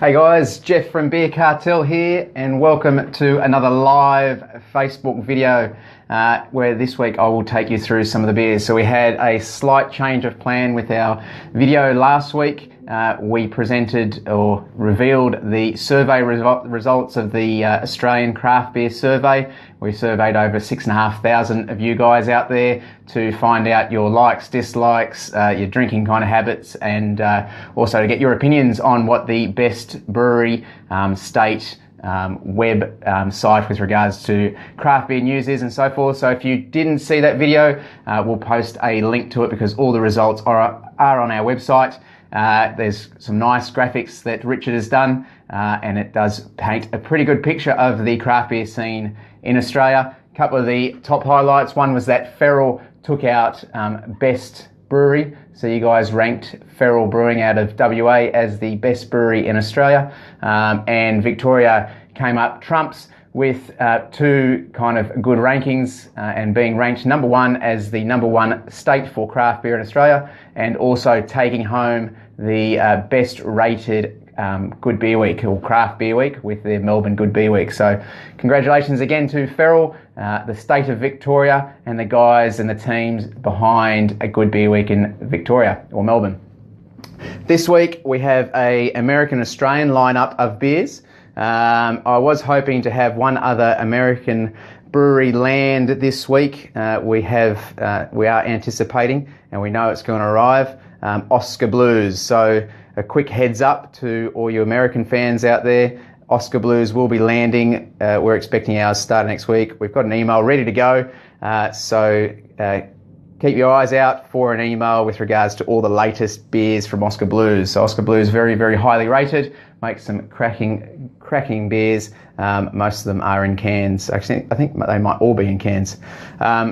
Hey guys, Jeff from Beer Cartel here, and welcome to another live Facebook video where this week I will take you through some of the beers. So we had a slight change of plan with our video last week. We presented or revealed the survey results of the Australian Craft Beer Survey. We surveyed over 6,500 of you guys out there to find out your likes, dislikes, your drinking kind of habits, and also to get your opinions on what the best brewery, state, web site with regards to craft beer news is and so forth. So if you didn't see that video, we'll post a link to it because all the results are on our website. There's some nice graphics that Richard has done, and it does paint a pretty good picture of the craft beer scene in Australia. A couple of the top highlights. One was that Feral took out best brewery. So you guys ranked Feral Brewing out of WA as the best brewery in Australia, and Victoria came up trumps with two kind of good rankings, and being ranked number one as the number one state for craft beer in Australia, and also taking home the best rated Good Beer Week or Craft Beer Week with the Melbourne Good Beer Week. So congratulations again to Feral, the state of Victoria, and the guys and the teams behind a Good Beer Week in Victoria or Melbourne. This week we have a American-Australian lineup of beers. I was hoping to have one other American brewery land this week. We are anticipating, and we know it's going to arrive, Oscar Blues. So a quick heads up to all you American fans out there, Oscar Blues will be landing. We're expecting ours starting next week. We've got an email ready to go, so keep your eyes out for an email with regards to all the latest beers from Oscar Blues. So Oscar Blues, very, very highly rated, makes some cracking beers. Most of them are in cans. Actually, I think they might all be in cans.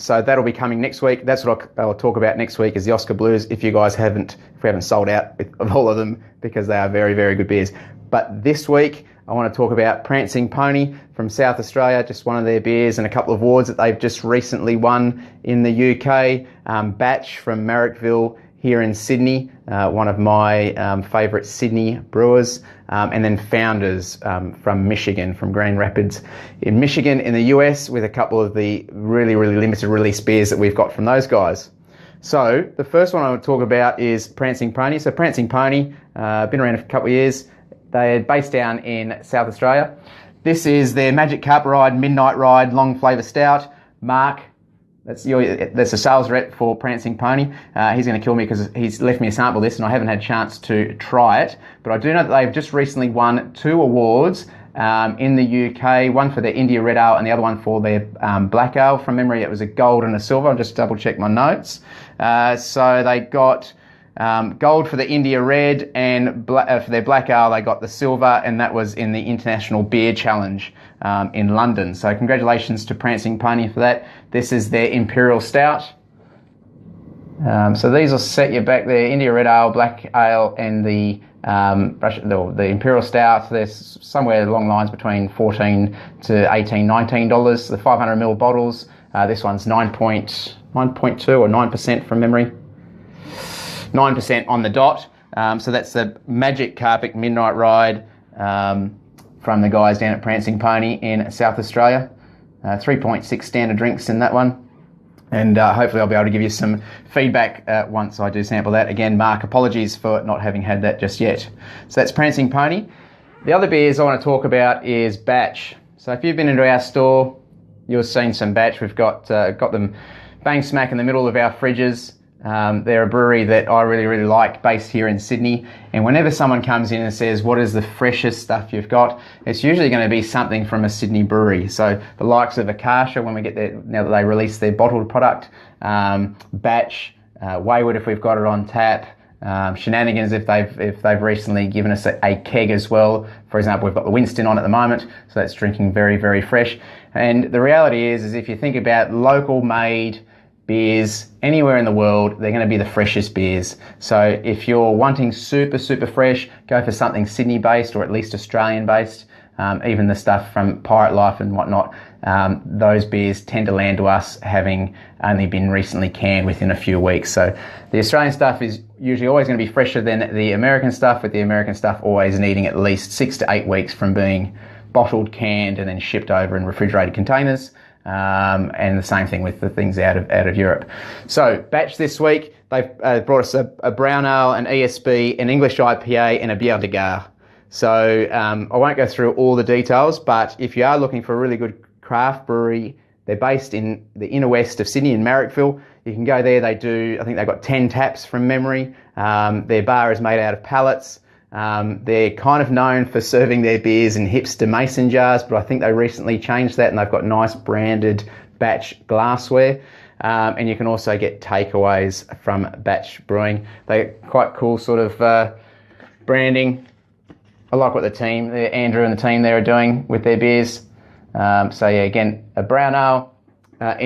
So that'll be coming next week. That's what I'll talk about next week, is the Oscar Blues, if we haven't sold out of all of them, because they are very, very good beers. But this week, I want to talk about Prancing Pony from South Australia, just one of their beers and a couple of awards that they've just recently won in the UK. Batch from Marrickville here in Sydney, one of my favourite Sydney brewers. And then Founders from Michigan, from Grand Rapids in Michigan in the US, with a couple of the really, really limited release beers that we've got from those guys. So the first one I want to talk about is Prancing Pony. So Prancing Pony, been around for a couple of years. They're based down in South Australia. This is their Magic Carp Ride Midnight Ride Long Flavour Stout. Mark, that's a sales rep for Prancing Pony. He's going to kill me because he's left me a sample of this and I haven't had a chance to try it. But I do know that they've just recently won 2 awards in the UK, one for their India Red Ale and the other one for their Black Ale. From memory, it was a gold and a silver. I'll just double check my notes. So they got gold for the India Red, and for their Black Ale they got the silver, and that was in the International Beer Challenge in London. So congratulations to Prancing Pony for that. This is their Imperial Stout. So these will set you back there: India Red Ale, Black Ale, and the Imperial Stout. There's somewhere along the lines between $14 to $18, $19. The 500ml bottles. This one's 9.2 or 9% from memory. 9% on the dot. So that's the Magic Carpet Midnight Ride from the guys down at Prancing Pony in South Australia. 3.6 standard drinks in that one. And hopefully I'll be able to give you some feedback once I do sample that. Again, Mark, apologies for not having had that just yet. So that's Prancing Pony. The other beers I want to talk about is Batch. So if you've been into our store, you'll have seen some Batch. We've got them bang smack in the middle of our fridges. They're a brewery that I really, really like, based here in Sydney. And whenever someone comes in and says, what is the freshest stuff you've got, it's usually going to be something from a Sydney brewery. So the likes of Akasha, when we get there, now that they release their bottled product, Batch, Wayward if we've got it on tap, Shenanigans if they've recently given us a keg as well. For example, we've got the Winston on at the moment, so that's drinking very, very fresh. And the reality is if you think about local made beers anywhere in the world, they're going to be the freshest beers. So if you're wanting super, super fresh, go for something Sydney based or at least Australian based. Even the stuff from Pirate Life and whatnot, those beers tend to land to us having only been recently canned within a few weeks. So the Australian stuff is usually always going to be fresher than the American stuff, with the American stuff always needing at least 6 to 8 weeks from being bottled, canned, and then shipped over in refrigerated containers. And the same thing with the things out of Europe. So batch this week, they've brought us a brown ale, an ESB, an English IPA, and a bière de gare. So I won't go through all the details, but if you are looking for a really good craft brewery, they're based in the inner west of Sydney in Marrickville. You can go there. I think they've got 10 taps from memory. Their bar is made out of pallets. They're kind of known for serving their beers in hipster mason jars, but I think they recently changed that and they've got nice branded batch glassware. And you can also get takeaways from batch brewing. They're quite cool sort of branding. I like what Andrew and the team there are doing with their beers. So yeah, again, a brown ale, an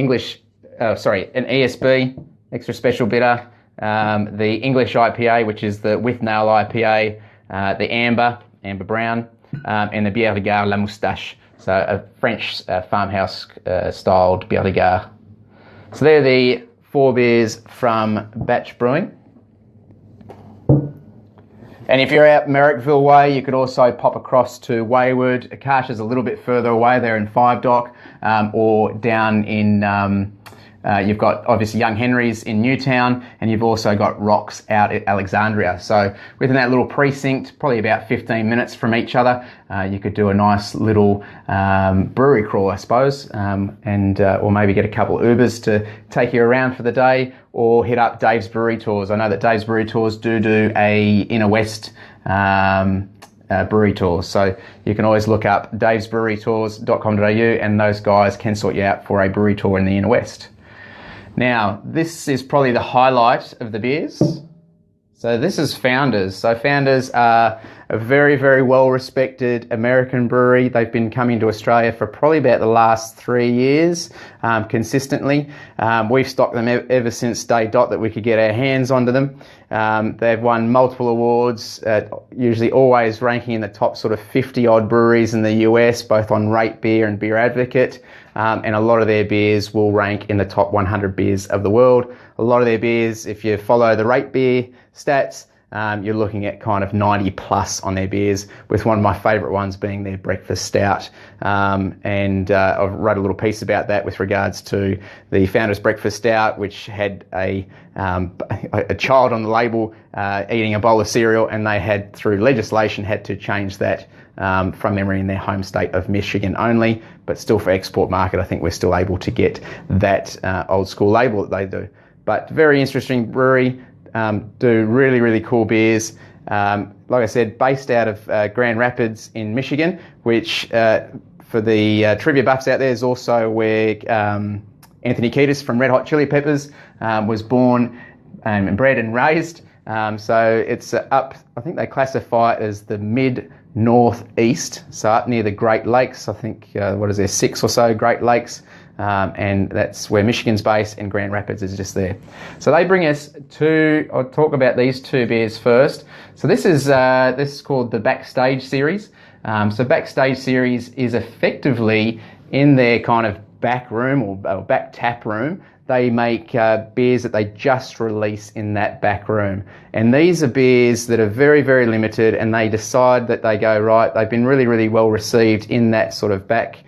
ESB, extra special bitter, the English IPA, which is the with nail IPA, the amber brown, and the bière de gare La Moustache, so a French farmhouse styled bière de gare. So they're the 4 beers from batch brewing. And if you're out Marrickville way, you could also pop across to Wayward. Akash is a little bit further away. They're in 5 Dock, or down in, you've got obviously Young Henry's in Newtown, and you've also got Rocks out at Alexandria. So within that little precinct, probably about 15 minutes from each other, you could do a nice little brewery crawl, I suppose, or maybe get a couple of Ubers to take you around for the day, or hit up Dave's Brewery Tours. I know that Dave's Brewery Tours do a Inner West brewery tour. So you can always look up davesbrewerytours.com.au and those guys can sort you out for a brewery tour in the Inner West. Now, this is probably the highlight of the beers. So this is Founders. So Founders are a very, very well-respected American brewery. They've been coming to Australia for probably about the last 3 years, consistently. We've stocked them ever since day dot that we could get our hands onto them. They've won multiple awards, usually always ranking in the top sort of 50-odd breweries in the US, both on Rate Beer and Beer Advocate. And a lot of their beers will rank in the top 100 beers of the world. A lot of their beers, if you follow the Rate Beer stats, you're looking at kind of 90 plus on their beers, with one of my favourite ones being their breakfast stout. And I've wrote a little piece about that with regards to the Founders Breakfast Stout, which had a child on the label eating a bowl of cereal, and they had, through legislation, had to change that from memory in their home state of Michigan only, but still for export market, I think we're still able to get that old school label that they do. But very interesting brewery, do really, really cool beers. Like I said, based out of Grand Rapids in Michigan, which for the trivia buffs out there is also where Anthony Kiedis from Red Hot Chili Peppers was born and bred and raised. So it's up, I think they classify it as the mid-northeast, so up near the Great Lakes. I think, 6 or so Great Lakes, and that's where Michigan's based, and Grand Rapids is just there. So they bring us I'll talk about these 2 beers first. So this is called the Backstage Series. So Backstage Series is effectively in their kind of back room or back tap room. They make beers that they just release in that back room. And these are beers that are very, very limited, and they decide that they go, right, they've been really, really well received in that sort of back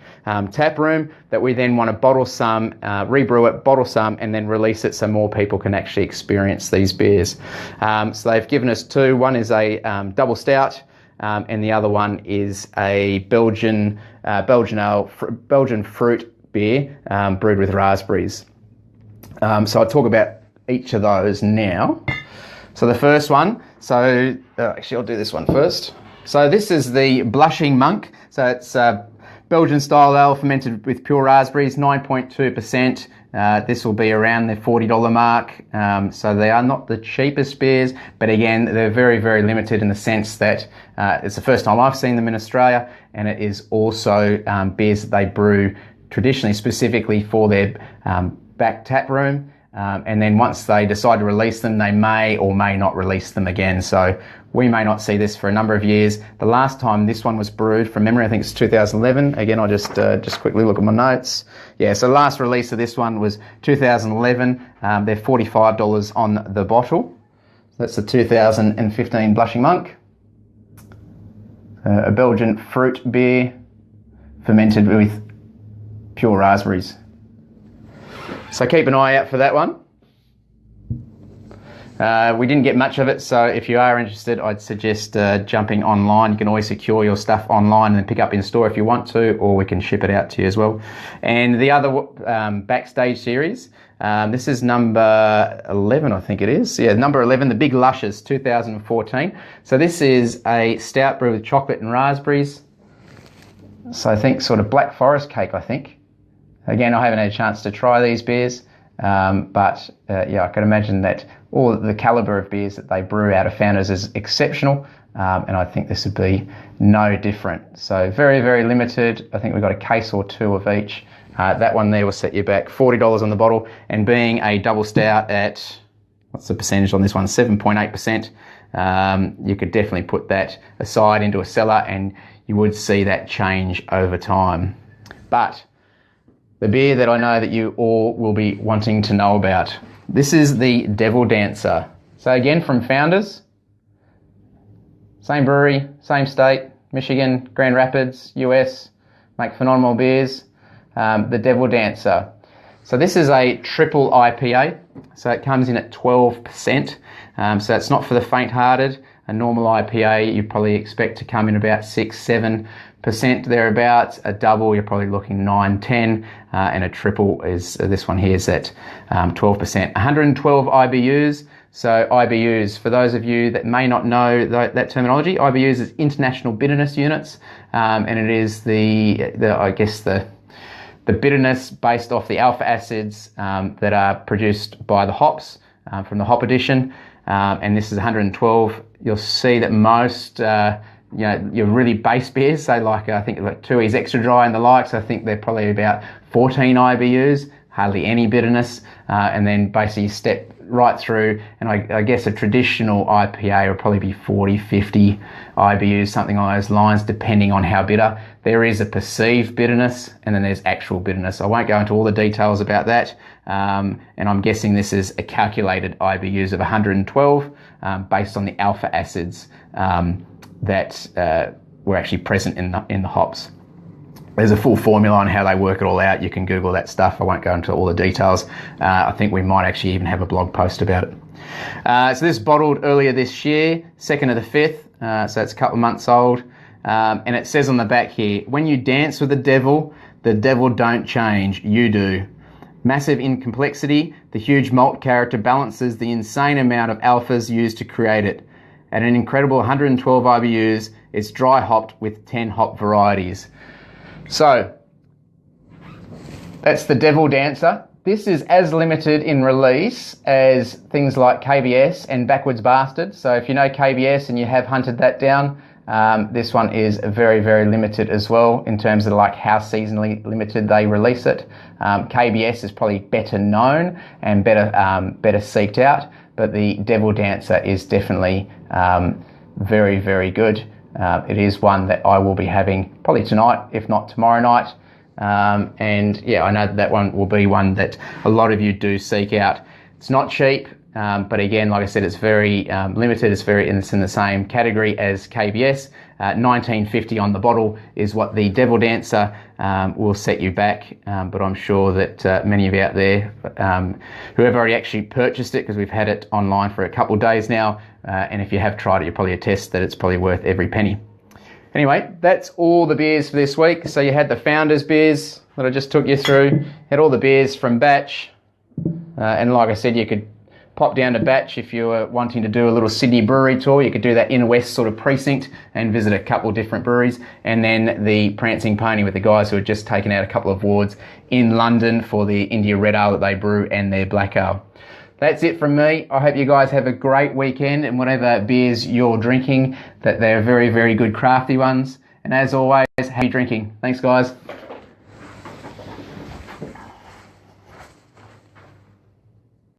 tap room, that we then want to bottle some, rebrew it, bottle some, and then release it so more people can actually experience these beers. So they've given us 2. One is a double stout, and the other one is a Belgian fruit beer brewed with raspberries. So I'll talk about each of those now. So the first one, actually I'll do this one first. So this is the Blushing Monk. So it's Belgian style ale fermented with pure raspberries, 9.2%. This will be around the $40 mark. So they are not the cheapest beers, but again, they're very, very limited in the sense that it's the first time I've seen them in Australia, and it is also beers that they brew traditionally specifically for their back tap room, and then once they decide to release them, they may or may not release them again. So we may not see this for a number of years. The last time this one was brewed, from memory, I think it's 2011. Again, I'll just quickly look at my notes. Yeah, so the last release of this one was 2011. They're $45 on the bottle. That's the 2015 Blushing Monk. A Belgian fruit beer fermented with pure raspberries. So keep an eye out for that one. We didn't get much of it, so if you are interested, I'd suggest jumping online. You can always secure your stuff online and then pick up in store if you want to, or we can ship it out to you as well. And the other Backstage series, this is number 11, I think it is. Yeah, number 11, the Big Luscious, 2014. So this is a stout brew with chocolate and raspberries. So I think sort of Black Forest cake, I think. Again, I haven't had a chance to try these beers, but yeah, I can imagine that all the calibre of beers that they brew out of Founders is exceptional, and I think this would be no different. So very, very limited. I think we've got a case or two of each. That one there will set you back $40 on the bottle, and being a double stout at, what's the percentage on this one, 7.8%, you could definitely put that aside into a cellar and you would see that change over time. But the beer that I know that you all will be wanting to know about, this is the Devil Dancer. So again, from Founders, same brewery, same state, Michigan, Grand Rapids, US, make phenomenal beers. The Devil Dancer. So this is a triple IPA, so it comes in at 12%. So it's not for the faint-hearted. A normal IPA you probably expect to come in about 6-7% thereabouts. A double you're probably looking 9-10, and a triple is this one here is at 12%. 112 IBUs. So IBUs, for those of you that may not know that terminology, IBUs is International Bitterness Units, and it is the bitterness based off the alpha acids that are produced by the hops from the hop addition, and this is 112. You'll see that most your really base beers, say like I think like Tooheys Extra Dry and the likes, I think they're probably about 14 IBUs, hardly any bitterness, and then basically step right through, and I guess a traditional IPA will probably be 40, 50 IBUs, something along those lines, depending on how bitter. There is a perceived bitterness, and then there's actual bitterness. I won't go into all the details about that, and I'm guessing this is a calculated IBUs of 112 based on the alpha acids that were actually present in the hops. There's a full formula on how they work it all out. You can Google that stuff. I won't go into all the details. I think we might actually even have a blog post about it. So this bottled earlier this year, 2nd of the 5th, so it's a couple of months old. And it says on the back here, when you dance with the devil don't change, you do. Massive in complexity, the huge malt character balances the insane amount of alphas used to create it. At an incredible 112 IBUs, it's dry hopped with 10 hop varieties. So, that's the Devil Dancer. This is as limited in release as things like KBS and Backwards Bastard. So if you know KBS and you have hunted that down, this one is very, very limited as well in terms of like how seasonally limited they release it. KBS is probably better known and better seeked out, but the Devil Dancer is definitely very, very good. It is one that I will be having probably tonight, if not tomorrow night. And yeah, I know that one will be one that a lot of you do seek out. It's not cheap, but again, like I said, it's very limited. It's in the same category as KBS. $19.50 on the bottle is what the Devil Dancer will set you back. But I'm sure that many of you out there who have already actually purchased it, because we've had it online for a couple of days now, and if you have tried it, you'll probably attest that it's probably worth every penny. Anyway, that's all the beers for this week. So you had the Founders beers that I just took you through, had all the beers from Batch, and like I said, you could pop down to Batch if you were wanting to do a little Sydney brewery tour. You could do that inner west sort of precinct and visit a couple of different breweries, and then the Prancing Pony with the guys who had just taken out a couple of awards in London for the India Red Ale that they brew and their Black Ale. That's it from me. I hope you guys have a great weekend, and whatever beers you're drinking, that they're very, very good crafty ones. And as always, happy drinking. Thanks, guys.